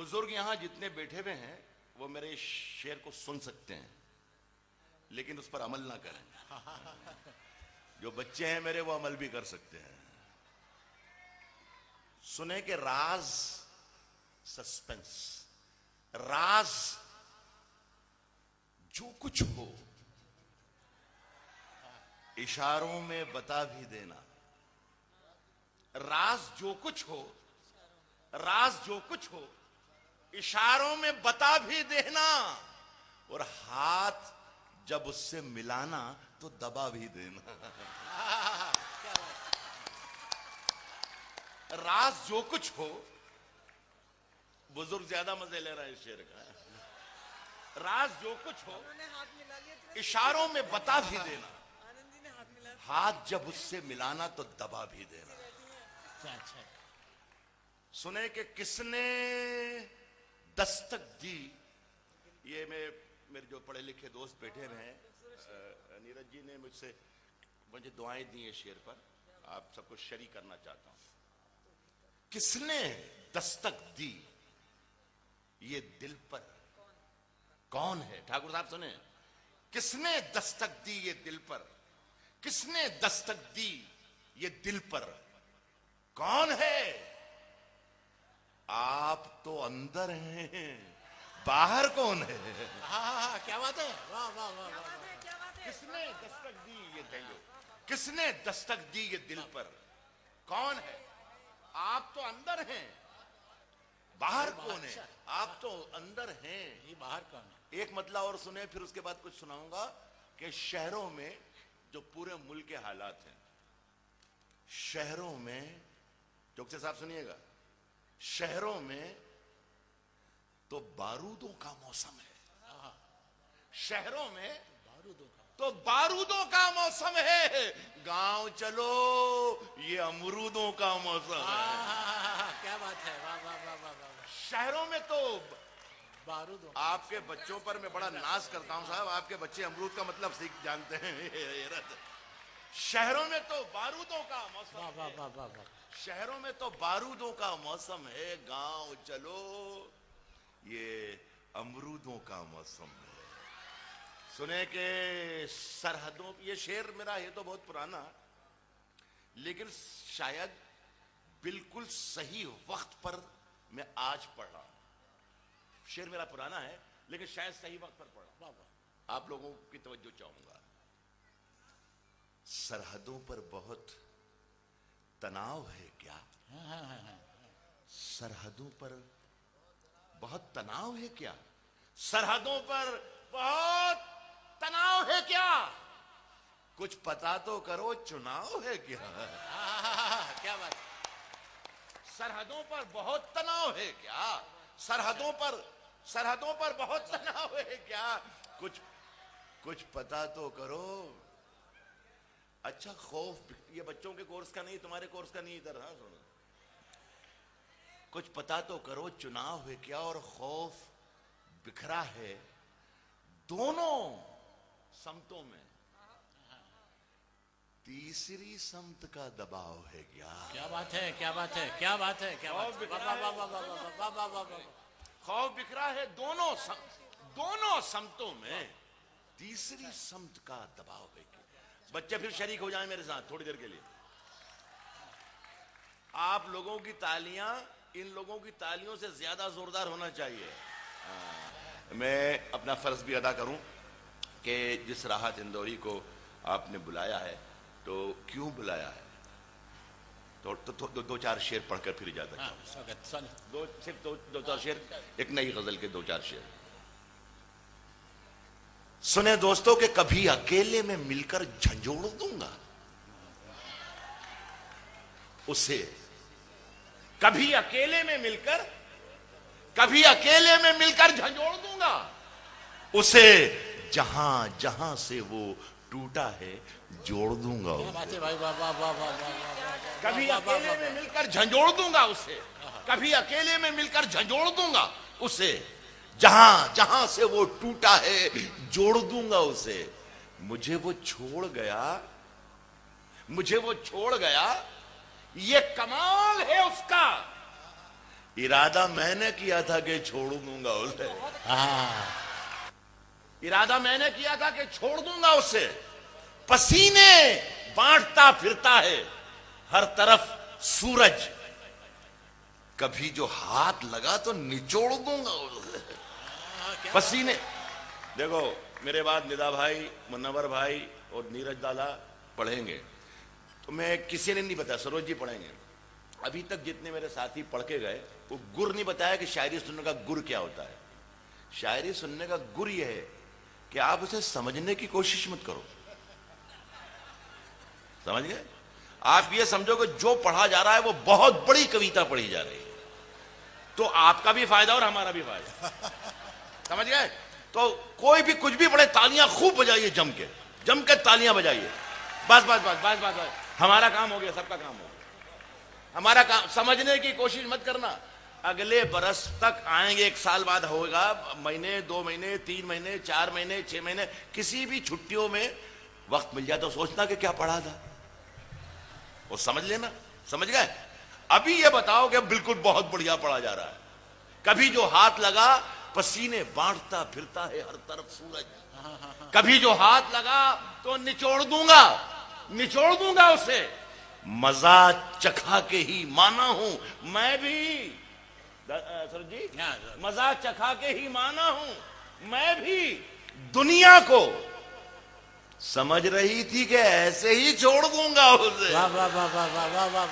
बुजुर्ग यहां जितने बैठे हुए हैं वो मेरे शेर को सुन सकते हैं, लेकिन उस पर अमल ना करें। जो बच्चे हैं मेरे वो अमल भी कर सकते हैं। सुने के राज, सस्पेंस, राज जो कुछ हो इशारों में बता भी देना। राज जो कुछ हो, राज जो कुछ हो इशारों में बता भी देना, और हाथ जब उससे मिलाना तो दबा भी देना। राज जो कुछ हो, बुजुर्ग ज्यादा मजे ले रहा है इस शेर का। राज जो कुछ हो इशारों में बता भी देना, हाथ जब उससे मिलाना तो दबा भी देना। सुने कि किसने दस्तक दी। ये मेरे जो पढ़े लिखे दोस्त बैठे हुए हैं, नीरज जी ने मुझे दुआएं दी है शेर पर, आप सबको शरीक करना चाहता हूं। किसने दस्तक दी ये दिल पर, कौन है? ठाकुर साहब सुने, किसने दस्तक दी ये दिल पर, किसने दस्तक दी ये दिल पर, कौन है? आप तो अंदर हैं, बाहर कौन है? क्या बात है, वाह वाह वाह। किसने दस्तक दी ये दिल, किसने दस्तक दी ये दिल पर, कौन है? आप तो अंदर हैं, बाहर कौन है? आप तो अंदर हैं, ये बाहर कौन है? एक मतलब और सुने, फिर उसके बाद कुछ सुनाऊंगा कि शहरों में जो पूरे मुल्क के हालात हैं, शहरों में, चौकसे साहब सुनिएगा, शहरों में तो बारूदों का मौसम है। शहरों में तो बारूदों का मौसम है, गांव चलो ये अमरूदों का मौसम है। क्या बात है, वाह वाह वाह वाह वाह। शहरों में तो बारूदों, आपके बच्चों पर मैं बड़ा नाज करता हूं साहब, आपके बच्चे अमरूद का मतलब सीख जानते हैं। शहरों में तो बारूदों का मौसम, वाह वाह वाह वाह वाह। शहरों में तो बारूदों का मौसम है, गांव चलो ये अमरूदों का मौसम है। सुने के सरहदों, ये शेर मेरा है तो बहुत पुराना, लेकिन शायद बिल्कुल सही वक्त पर मैं आज पढ़ रहा हूं। शेर मेरा पुराना है लेकिन शायद सही वक्त पर पढ़ रहा हूं। आप लोगों की तवज्जो चाहूंगा। सरहदों पर बहुत तनाव है क्या? सरहदों पर बहुत तनाव है क्या? सरहदों पर बहुत तनाव है क्या? कुछ पता तो करो, चुनाव है क्या? क्या बात। सरहदों पर बहुत तनाव है क्या? सरहदों पर बहुत तनाव है क्या? कुछ पता तो करो। अच्छा खौफ, ये बच्चों के कोर्स का नहीं, तुम्हारे कोर्स का नहीं इधर। हाँ सुनो, कुछ पता तो करो, चुनाव है क्या? और खौफ बिखरा है दोनों समतों में, तीसरी समत का दबाव है क्या? क्या बात है, क्या बात है, क्या बात है, क्या बात है। वाह वाह वाह वाह वाह वाह वाह वाह। खौफ बिखरा है दोनों समतों में, तीसरी समत का दबाव है क्या? बच्चे फिर शरीक हो जाएं मेरे साथ थोड़ी देर के लिए। आप लोगों की तालियां इन लोगों की तालियों से ज्यादा जोरदार होना चाहिए। मैं अपना फर्ज भी अदा करूं कि जिस राहत इंदौरी को आपने बुलाया है, तो क्यों बुलाया है, तो दो चार शेर पढ़कर फिर इजाजत। सिर्फ दो चार शेर, एक नई गजल के दो चार शेर सुने दोस्तों के कभी अकेले में मिलकर झंझोड़ दूंगा उसे, कभी अकेले में मिलकर झंझोड़ दूंगा उसे, जहां जहां से वो टूटा है जोड़ दूंगा उसे। कभी अकेले में मिलकर झंझोड़ दूंगा उसे, कभी अकेले में मिलकर झंझोड़ दूंगा उसे, जहां जहां से वो टूटा है जोड़ दूंगा उसे। मुझे वो छोड़ गया, ये कमाल है उसका, इरादा मैंने किया था कि छोड़ दूंगा उसे, हाँ, इरादा मैंने किया था कि छोड़ दूंगा उसे, पसीने बांटता फिरता है हर तरफ सूरज, कभी जो हाथ लगा तो निचोड़ दूंगा उसे। पसीने, देखो मेरे बाद निदा भाई, मुन्नवर भाई और नीरज दादा पढ़ेंगे, तो मैं किसी ने नहीं बताया, सरोज जी पढ़ेंगे। अभी तक जितने मेरे साथी पढ़ के गए वो गुर नहीं बताया कि शायरी सुनने का गुर क्या होता है। शायरी सुनने का गुर यह है कि आप उसे समझने की कोशिश मत करो, समझ गए? आप ये समझो कि जो पढ़ा जा रहा है वो बहुत बड़ी कविता पढ़ी जा रही है, तो आपका भी फायदा और हमारा भी फायदा, समझ गए? तो कोई भी कुछ भी पढ़े, तालियां खूब बजाइए, जम के तालियां बजाइए, बस बस बस बस बस बस, हमारा काम हो गया, सबका काम हो गया। हमारा काम, समझने की कोशिश मत करना। अगले बरस तक आएंगे, 1 साल बाद होगा, महीने 2 महीने 3 महीने 4 महीने 6 महीने, किसी भी छुट्टियों में वक्त मिल जाए तो सोचना कि क्या पढ़ा था, वो समझ लेना, समझ गए? अभी ये बताओ कि बिल्कुल बहुत बढ़िया पढ़ा जा रहा है, कभी जो हाथ लगा पसीने बांटता फिरता है हर तरफ सूरज, कभी जो हाथ लगा तो निचोड़ दूंगा उसे, मजा चखा के ही माना हूं मैं भी, सर जी, मजा चखा के ही माना हूं मैं भी, दुनिया को समझ रही थी कि ऐसे ही छोड़ दूंगा उसे। वाह वाह वाह वाह वाह वाह वाह।